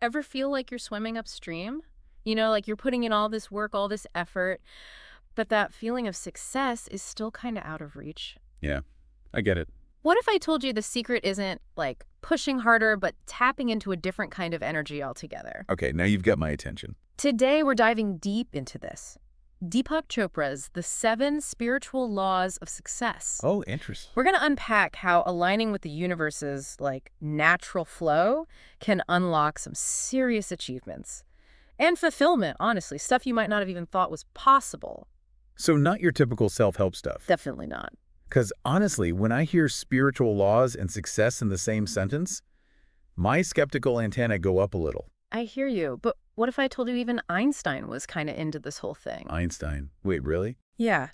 Ever feel like you're swimming upstream? You know, like you're putting in all this work, all this effort, but that feeling of success is still kind of out of reach. Yeah, I get it. What if I told you the secret isn't like pushing harder, but tapping into a different kind of energy altogether? Okay, now you've got my attention. Today, we're diving deep into this. Deepak Chopra's The 7 Spiritual Laws of Success. Oh, interesting. We're going to unpack how aligning with the universe's natural flow can unlock some serious achievements. And fulfillment, honestly, stuff you might not have even thought was possible. So not your typical self-help stuff. Definitely not. Because honestly, when I hear spiritual laws and success in the same sentence, my skeptical antennae go up a little. I hear you, but what if I told you even Einstein was kind of into this whole thing? Einstein. Wait, really? Yeah.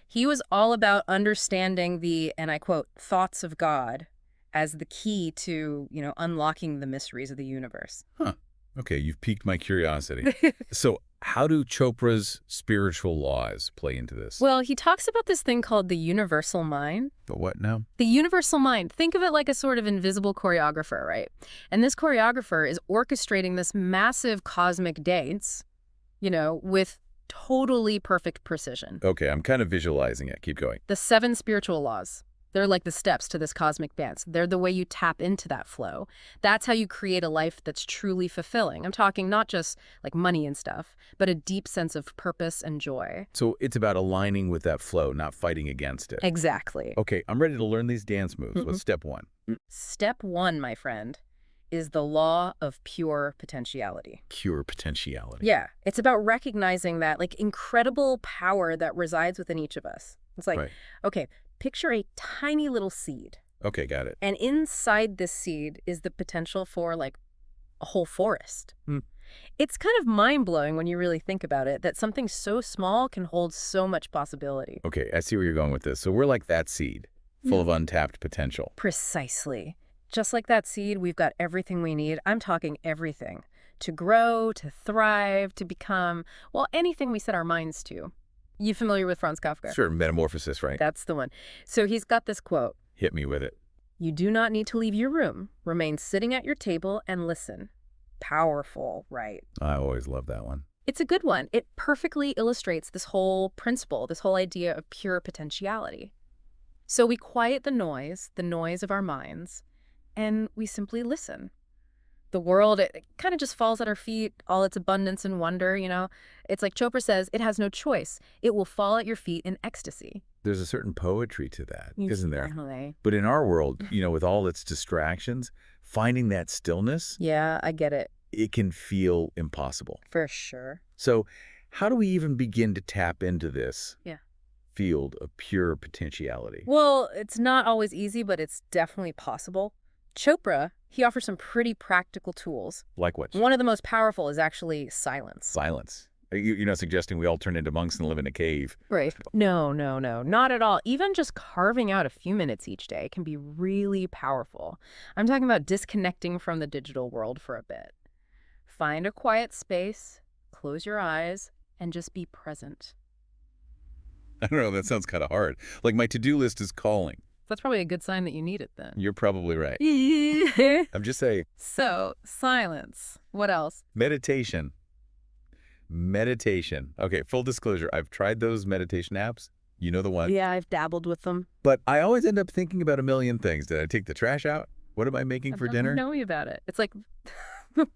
He was all about understanding the, and I quote, thoughts of God as the key to, unlocking the mysteries of the universe. Huh. Okay, you've piqued my curiosity. So how do Chopra's spiritual laws play into this? Well, he talks about this thing called the universal mind. The what now? The universal mind. Think of it like a sort of invisible choreographer, right? And this choreographer is orchestrating this massive cosmic dance, with totally perfect precision. Okay, I'm kind of visualizing it. Keep going. The 7 spiritual laws. They're like the steps to this cosmic dance. They're the way you tap into that flow. That's how you create a life that's truly fulfilling. I'm talking not just like money and stuff, but a deep sense of purpose and joy. So it's about aligning with that flow, not fighting against it. Exactly. Okay, I'm ready to learn these dance moves. What's step 1? Step 1, my friend, is the law of pure potentiality. Pure potentiality. Yeah, it's about recognizing that incredible power that resides within each of us. It's like, Right. Okay, picture a tiny little seed. Okay, got it. And inside this seed is the potential for a whole forest. It's kind of mind-blowing when you really think about it, that something so small can hold so much possibility. Okay, I see where you're going with this. So we're like that seed, full of untapped potential. Precisely. Just like that seed, we've got everything we need. I'm talking everything. To grow, to thrive, to become, anything we set our minds to. You familiar with Franz Kafka? Sure, metamorphosis, right? That's the one. So he's got this quote. Hit me with it. You do not need to leave your room. Remain sitting at your table and listen. Powerful, right? I always love that one. It's a good one. It perfectly illustrates this whole principle, this whole idea of pure potentiality. So we quiet the noise of our minds, and we simply listen. The world, it kind of just falls at our feet, all its abundance and wonder, It's like Chopra says, it has no choice. It will fall at your feet in ecstasy. There's a certain poetry to that, isn't there? Definitely. But in our world, with all its distractions, finding that stillness, Yeah, I get it. it can feel impossible. For sure. So how do we even begin to tap into this field of pure potentiality? Well, it's not always easy, but it's definitely possible. Chopra, he offers some pretty practical tools. Like what? One of the most powerful is actually silence. Silence. You're not suggesting we all turn into monks and live in a cave. Right. No, not at all. Even just carving out a few minutes each day can be really powerful. I'm talking about disconnecting from the digital world for a bit. Find a quiet space, close your eyes, and just be present. I don't know, that sounds kind of hard. Like my to-do list is calling. That's probably a good sign that you need it then. You're probably right. I'm just saying. So, silence. What else? Meditation. Okay, full disclosure, I've tried those meditation apps. You know the one. Yeah, I've dabbled with them. But I always end up thinking about a million things. Did I take the trash out? What am I making for dinner? Tell me about it. It's like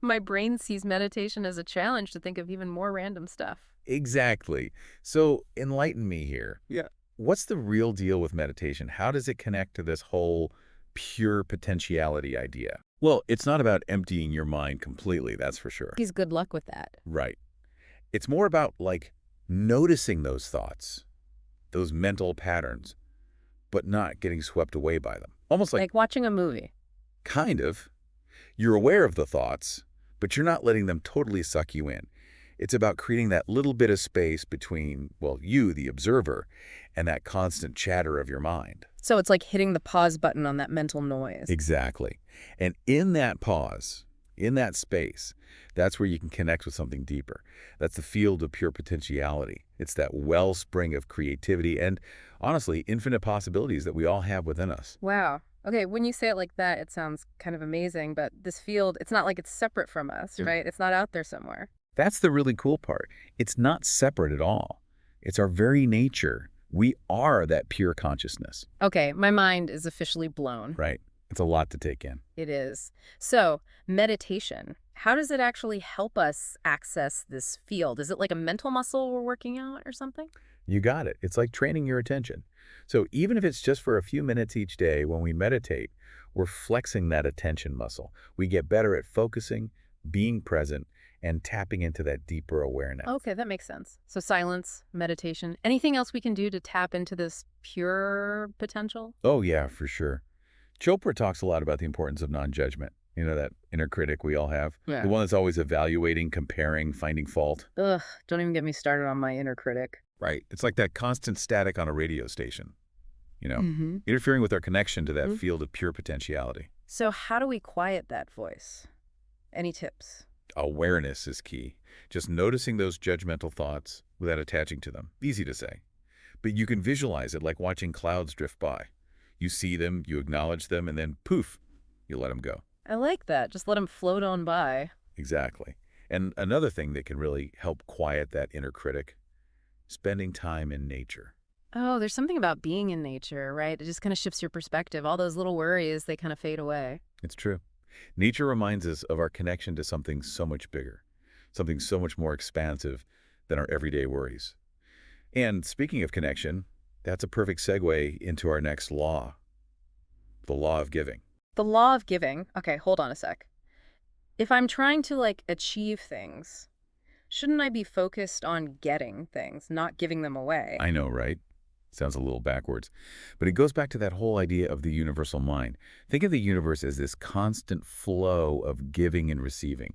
my brain sees meditation as a challenge to think of even more random stuff. Exactly. So enlighten me here. Yeah. What's the real deal with meditation? How does it connect to this whole pure potentiality idea? Well, it's not about emptying your mind completely, that's for sure. He's good luck with that. Right. It's more about noticing those thoughts, those mental patterns, but not getting swept away by them. Almost like watching a movie. Kind of. You're aware of the thoughts, but you're not letting them totally suck you in. It's about creating that little bit of space between, you, the observer, and that constant chatter of your mind. So it's like hitting the pause button on that mental noise. Exactly. And in that pause, in that space, that's where you can connect with something deeper. That's the field of pure potentiality. It's that wellspring of creativity and, honestly, infinite possibilities that we all have within us. Wow. Okay, when you say it like that, it sounds kind of amazing, but this field, it's not like it's separate from us, Yeah. right? It's not out there somewhere. That's the really cool part. It's not separate at all. It's our very nature. We are that pure consciousness, Okay, my mind is officially blown. right? It's a lot to take in. It is. So, meditation, how does it actually help us access this field? Is it like a mental muscle we're working out or something? You got it. It's like training your attention. So even if it's just for a few minutes each day when we meditate, we're flexing that attention muscle. We get better at focusing, being present, and tapping into that deeper awareness. Okay, that makes sense. So, silence, meditation, anything else we can do to tap into this pure potential? Oh, yeah, for sure. Chopra talks a lot about the importance of non-judgment. You know, that inner critic we all have. Yeah. The one that's always evaluating, comparing, finding fault. Ugh, don't even get me started on my inner critic. Right. It's like that constant static on a radio station, Mm-hmm. interfering with our connection to that field of pure potentiality. So, how do we quiet that voice? Any tips? Awareness is key. Just noticing those judgmental thoughts without attaching to them. Easy to say. But you can visualize it like watching clouds drift by. You see them, you acknowledge them, and then poof, you let them go. I like that. Just let them float on by. Exactly. And another thing that can really help quiet that inner critic, spending time in nature. Oh, there's something about being in nature, right? It just kind of shifts your perspective. All those little worries, they kind of fade away. It's true. Nature reminds us of our connection to something so much bigger, something so much more expansive than our everyday worries. And speaking of connection, that's a perfect segue into our next law, the law of giving. The law of giving. Okay, hold on a sec. If I'm trying to, like, achieve things, shouldn't I be focused on getting things, not giving them away? I know, right? Sounds a little backwards. But it goes back to that whole idea of the universal mind. Think of the universe as this constant flow of giving and receiving,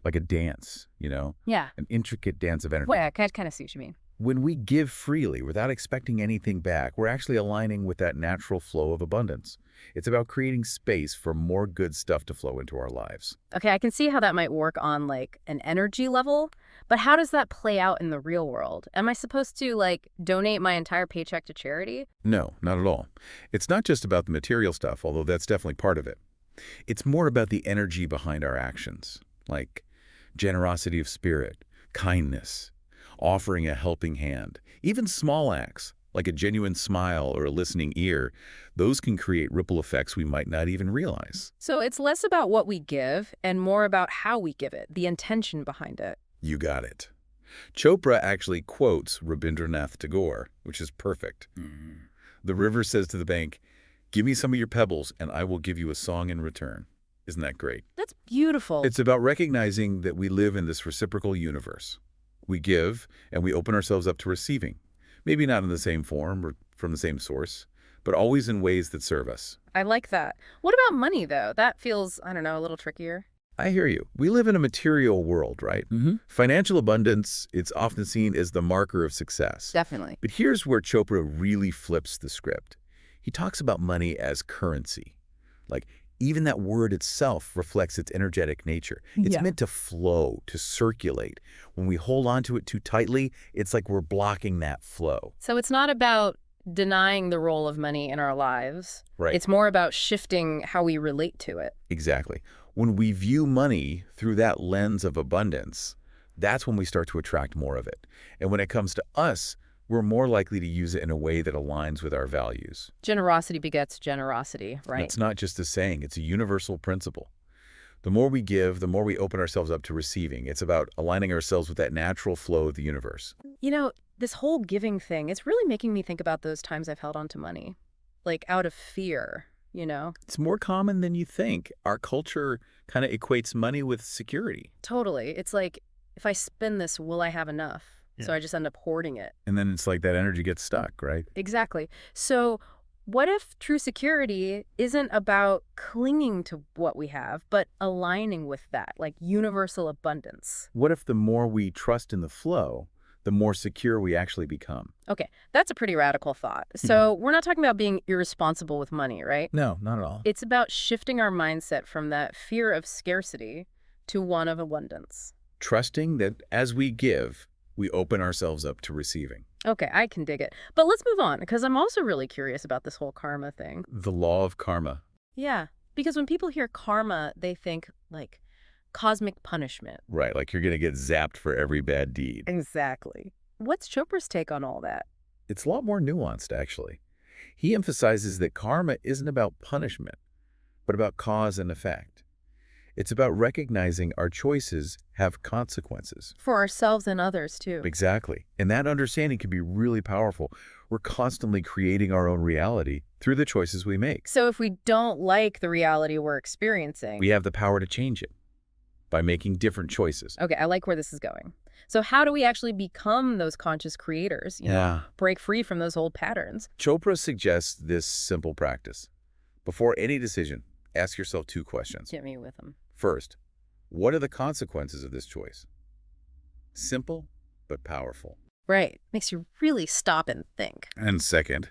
like a dance, Yeah. an intricate dance of energy. Well, I kind of see what you mean. When we give freely without expecting anything back, we're actually aligning with that natural flow of abundance. It's about creating space for more good stuff to flow into our lives. Okay, I can see how that might work on, like, an energy level, but how does that play out in the real world? Am I supposed to, like, donate my entire paycheck to charity? No, not at all. It's not just about the material stuff, although that's definitely part of it. It's more about the energy behind our actions, like generosity of spirit, kindness, offering a helping hand. Even small acts, like a genuine smile or a listening ear, those can create ripple effects we might not even realize. So it's less about what we give and more about how we give it, the intention behind it. You got it. Chopra actually quotes Rabindranath Tagore, which is perfect. The river says to the bank, "Give me some of your pebbles and I will give you a song in return." Isn't that great? That's beautiful. It's about recognizing that we live in this reciprocal universe. We give and we open ourselves up to receiving. Maybe not in the same form or from the same source, but always in ways that serve us. I like that. What about money, though? That feels, I don't know, a little trickier. I hear you. We live in a material world, right? Financial abundance, it's often seen as the marker of success. Definitely. But here's where Chopra really flips the script. He talks about money as currency. Like, even that word itself reflects its energetic nature. It's meant to flow, to circulate. When we hold on to it too tightly, it's like we're blocking that flow. So it's not about denying the role of money in our lives. Right. It's more about shifting how we relate to it. Exactly. When we view money through that lens of abundance, that's when we start to attract more of it. And when it comes to us, we're more likely to use it in a way that aligns with our values. Generosity begets generosity, right? It's not just a saying, it's a universal principle. The more we give, the more we open ourselves up to receiving. It's about aligning ourselves with that natural flow of the universe. You know, this whole giving thing, it's really making me think about those times I've held on to money, like out of fear, It's more common than you think. Our culture kind of equates money with security. Totally. It's like, if I spend this, will I have enough? So I just end up hoarding it. And then it's like that energy gets stuck, right? Exactly. So what if true security isn't about clinging to what we have, but aligning with that, like universal abundance? What if the more we trust in the flow, the more secure we actually become? Okay, that's a pretty radical thought. So we're not talking about being irresponsible with money, right? No, not at all. It's about shifting our mindset from that fear of scarcity to one of abundance. Trusting that as we give, we open ourselves up to receiving. Okay, I can dig it. But let's move on, because I'm also really curious about this whole karma thing. The law of karma. Yeah, because when people hear karma, they think, like, cosmic punishment. Right, like you're going to get zapped for every bad deed. Exactly. What's Chopra's take on all that? It's a lot more nuanced, actually. He emphasizes that karma isn't about punishment, but about cause and effect. It's about recognizing our choices have consequences. For ourselves and others, too. Exactly. And that understanding can be really powerful. We're constantly creating our own reality through the choices we make. So if we don't like the reality we're experiencing... We have the power to change it by making different choices. Okay, I like where this is going. So how do we actually become those conscious creators? Break free from those old patterns? Chopra suggests this simple practice. Before any decision, ask yourself 2 questions. Get me with them. First, what are the consequences of this choice? Simple, but powerful. Right. Makes you really stop and think. And second,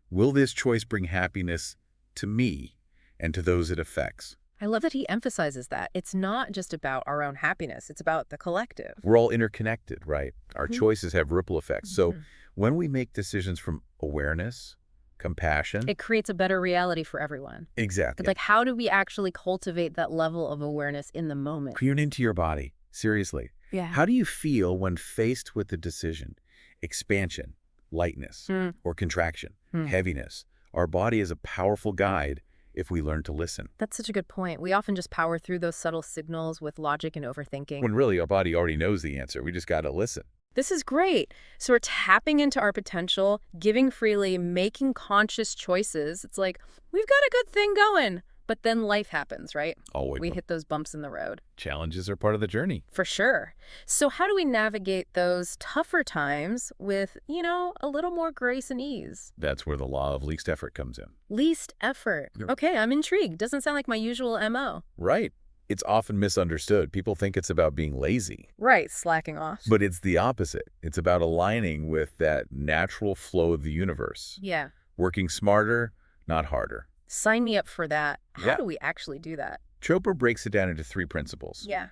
will this choice bring happiness to me and to those it affects? I love that he emphasizes that. It's not just about our own happiness. It's about the collective. We're all interconnected, right? Our choices have ripple effects. So when we make decisions from awareness, compassion... It creates a better reality for everyone. Exactly. Like, how do we actually cultivate that level of awareness in the moment? Tune into your body. Seriously. Yeah. How do you feel when faced with the decision? Expansion, lightness, or contraction, heaviness. Our body is a powerful guide if we learn to listen. That's such a good point. We often just power through those subtle signals with logic and overthinking. When really our body already knows the answer. We just got to listen. This is great. So we're tapping into our potential, giving freely, making conscious choices. It's like, we've got a good thing going. But then life happens, right? Always. We hit those bumps in the road. Challenges are part of the journey. For sure. So how do we navigate those tougher times with, a little more grace and ease? That's where the law of least effort comes in. Least effort. Yep. Okay, I'm intrigued. Doesn't sound like my usual MO. Right. It's often misunderstood. People think it's about being lazy. Right, slacking off. But it's the opposite. It's about aligning with that natural flow of the universe. Yeah. Working smarter, not harder. Sign me up for that. How Yeah. do we actually do that? Chopra breaks it down into 3 principles. Yeah.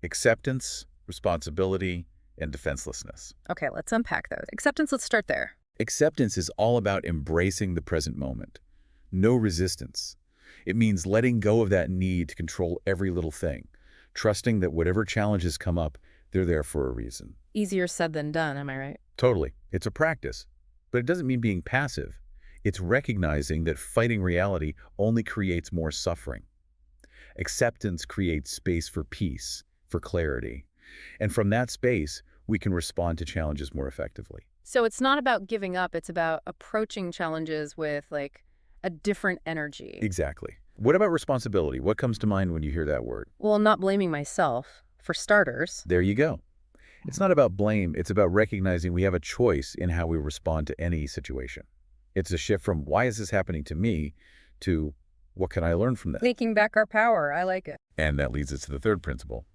Acceptance, responsibility, and defenselessness. Okay, let's unpack those. Acceptance, let's start there. Acceptance is all about embracing the present moment. No resistance. It means letting go of that need to control every little thing, trusting that whatever challenges come up, they're there for a reason. Easier said than done, am I right? Totally. It's a practice. But it doesn't mean being passive. It's recognizing that fighting reality only creates more suffering. Acceptance creates space for peace, for clarity. And from that space, we can respond to challenges more effectively. So it's not about giving up, it's about approaching challenges with, like, a different energy. Exactly. What about responsibility? What comes to mind when you hear that word? Well, not blaming myself, for starters. There you go. It's not about blame. It's about recognizing we have a choice in how we respond to any situation. It's a shift from, why is this happening to me, to, what can I learn from this? Taking back our power. I like it. And that leads us to the 3rd principle,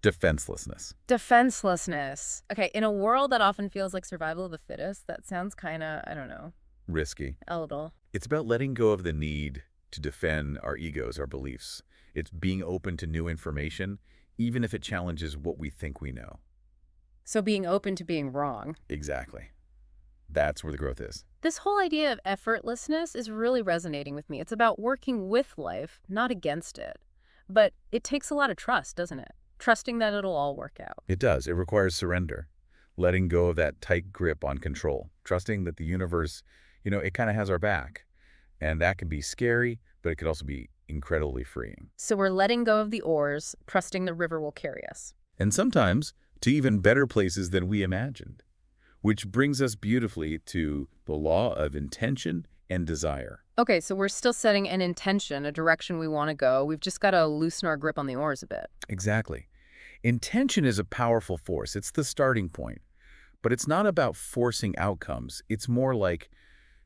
defenselessness. Defenselessness. Okay, in a world that often feels like survival of the fittest, that sounds kind of, I don't know, Risky. a little. It's about letting go of the need to defend our egos, our beliefs. It's being open to new information, even if it challenges what we think we know. So being open to being wrong. Exactly. That's where the growth is. This whole idea of effortlessness is really resonating with me. It's about working with life, not against it. But it takes a lot of trust, doesn't it? Trusting that it'll all work out. It does. It requires surrender, letting go of that tight grip on control, trusting that the universe, it kind of has our back. And that can be scary, but it could also be incredibly freeing. So we're letting go of the oars, trusting the river will carry us. And sometimes to even better places than we imagined. Which brings us beautifully to the law of intention and desire. Okay, so we're still setting an intention, a direction we want to go. We've just got to loosen our grip on the oars a bit. Exactly. Intention is a powerful force. It's the starting point. But it's not about forcing outcomes. It's more like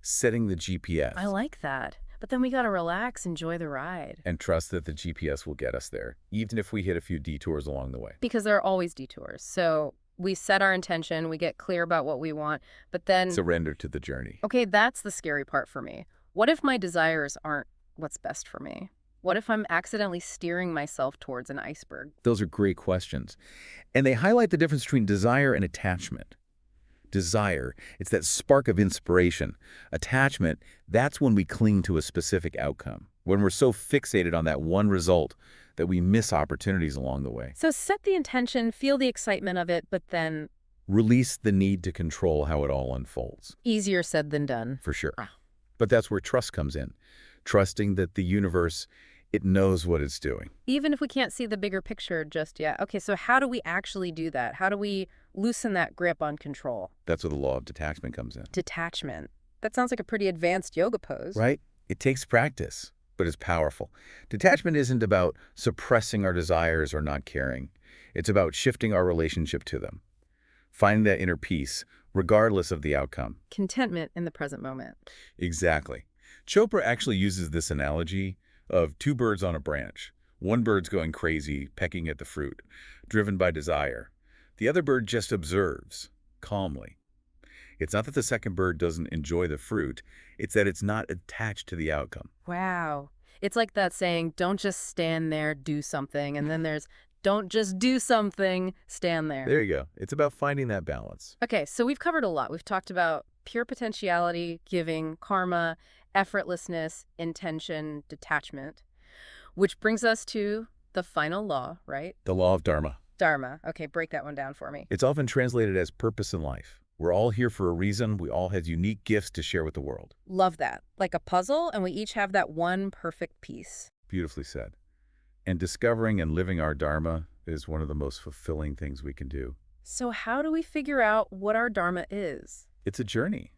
setting the GPS. I like that. But then we got to relax, enjoy the ride. And trust that the GPS will get us there, even if we hit a few detours along the way. Because there are always detours. So we set our intention, we get clear about what we want, but then... Surrender to the journey. Okay, that's the scary part for me. What if my desires aren't what's best for me? What if I'm accidentally steering myself towards an iceberg? Those are great questions. And they highlight the difference between desire and attachment. Desire, it's that spark of inspiration. Attachment, that's when we cling to a specific outcome, when we're so fixated on that one result that we miss opportunities along the way. So set the intention, feel the excitement of it, but then Release the need to control how it all unfolds. easier said than done. For sure. But that's where trust comes in. Trusting that the universe, it knows what it's doing. Even if we can't see the bigger picture just yet. Okay, so how do we actually do that? How do we loosen that grip on control? That's where the law of detachment comes in. Detachment. That sounds like a pretty advanced yoga pose. Right? It takes practice, but it's powerful. Detachment isn't about suppressing our desires or not caring. It's about shifting our relationship to them. Finding that inner peace, regardless of the outcome. Contentment in the present moment. Exactly. Chopra actually uses this analogy of two birds on a branch. One bird's going crazy, pecking at the fruit, driven by desire. The other bird just observes, calmly. It's not that the second bird doesn't enjoy the fruit, it's that it's not attached to the outcome. Wow. It's like that saying, don't just stand there, do something. And then there's, don't just do something, stand there. There you go. It's about finding that balance. Okay, so we've covered a lot. We've talked about pure potentiality, giving, karma, effortlessness, intention, detachment, which brings us to the final law, right? The law of Dharma. Dharma. Okay, break that one down for me. It's often translated as purpose in life. We're all here for a reason. We all have unique gifts to share with the world. Love that. Like a puzzle, and we each have that one perfect piece. Beautifully said. And discovering and living our Dharma is one of the most fulfilling things we can do. So how do we figure out what our Dharma is? It's a journey.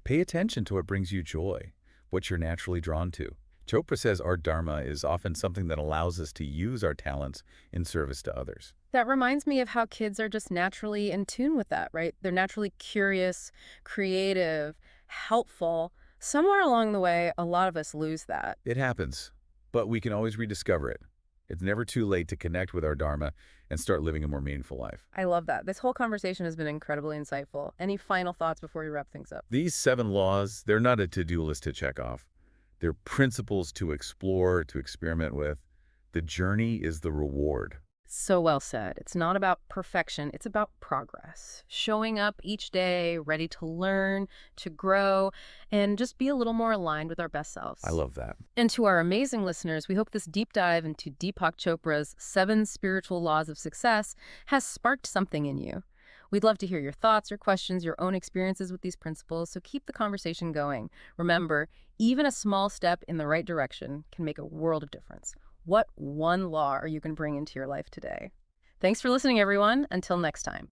Pay attention to what brings you joy, what you're naturally drawn to. Chopra says our Dharma is often something that allows us to use our talents in service to others. That reminds me of how kids are just naturally in tune with that, right? They're naturally curious, creative, helpful. Somewhere along the way, a lot of us lose that. It happens, but we can always rediscover it. It's never too late to connect with our Dharma and start living a more meaningful life. I love that. This whole conversation has been incredibly insightful. Any final thoughts before we wrap things up? These 7 laws, they're not a to-do list to check off. They're principles to explore, to experiment with. The journey is the reward. So well said. It's not about perfection. It's about progress. Showing up each day, ready to learn, to grow, and just be a little more aligned with our best selves. I love that. And to our amazing listeners, we hope this deep dive into Deepak Chopra's 7 spiritual laws of success has sparked something in you. We'd love to hear your thoughts, your questions, your own experiences with these principles, so keep the conversation going. Remember, even a small step in the right direction can make a world of difference. What one law are you going to bring into your life today? Thanks for listening, everyone. Until next time.